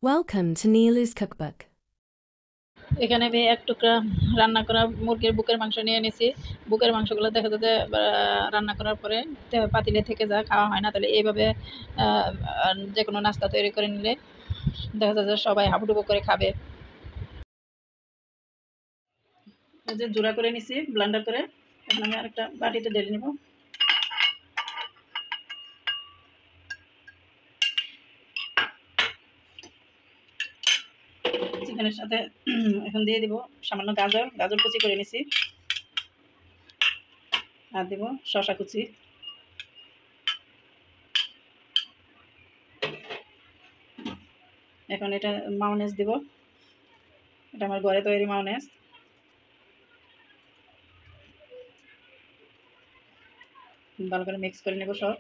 Welcome to Neelu's Cookbook. এখানে আমি এক টুকরা রান্না করা মুরগির বুকের মাংস নিয়ে নিয়েছি। বুকের মাংসগুলো দেখা যাচ্ছে রান্না করার পরে পাতিলে থেকে যায়, খাওয়া হয় না। তাহলে এইভাবে যে কোনো নাস্তা তৈরি করে নিলে দেখা যাচ্ছে সবাই হাবুডুবু করে খাবে। এই যে জোড়া করে নিছি ব্লেন্ডার করে। এখন আমি আরেকটা বাটিতে ঢেলে নিব। চিকেনের সাথে এখন দিয়ে দিব সামান্য গাজর কুচি করে নিছি, আর দিব শসা কুচি। এখন এটা মায়োনেজ দিব, এটা আমার ঘরে তৈরি মায়োনেজ। ভালো করে মিক্স করে নেব সব।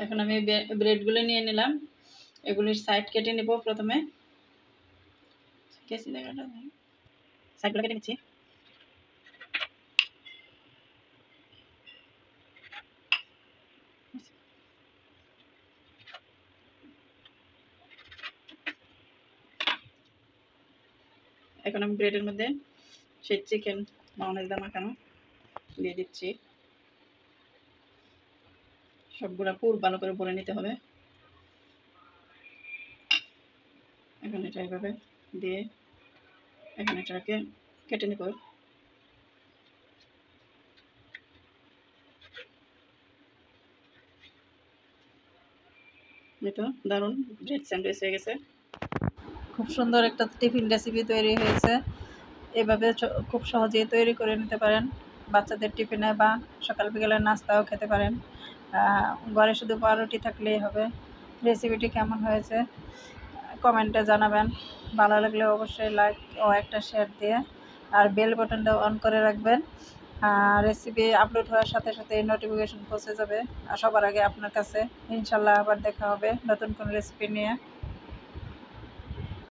এখন আমি ব্রেডগুলো নিয়ে নিলাম, এগুলির সাইড কেটে নেব। প্রথমে সাইডগুলো কেটে নিচ্ছি। এখন আমি ব্রেডের মধ্যে সেই চিকেন মায়োনেজ দিয়ে মাখানো দিয়ে দিচ্ছি। সবগুলা পুর ভালো করে ভরে নিতে হবে। এখন এটা এইভাবে দিয়ে এখন এটাকে কেটে নেব। তো দারুণ ব্রেড স্যান্ডউইচ হয়ে গেছে। খুব সুন্দর একটা টিফিন রেসিপি তৈরি হয়েছে। এভাবে খুব সহজেই তৈরি করে নিতে পারেন, বাচ্চাদের টিফিনে বা সকাল বিকেলের নাস্তাও খেতে পারেন। ঘরে শুধু পাউরুটি থাকলেই হবে। রেসিপিটি কেমন হয়েছে কমেন্টে জানাবেন। ভালো লাগলে অবশ্যই লাইক ও একটা শেয়ার দিয়ে আর বেল বাটনটা অন করে রাখবেন। রেসিপি আপলোড হওয়ার সাথে সাথে নোটিফিকেশন পৌঁছে যাবে আর সবার আগে আপনার কাছে। ইনশাল্লাহ আবার দেখা হবে নতুন কোনো রেসিপি নিয়ে।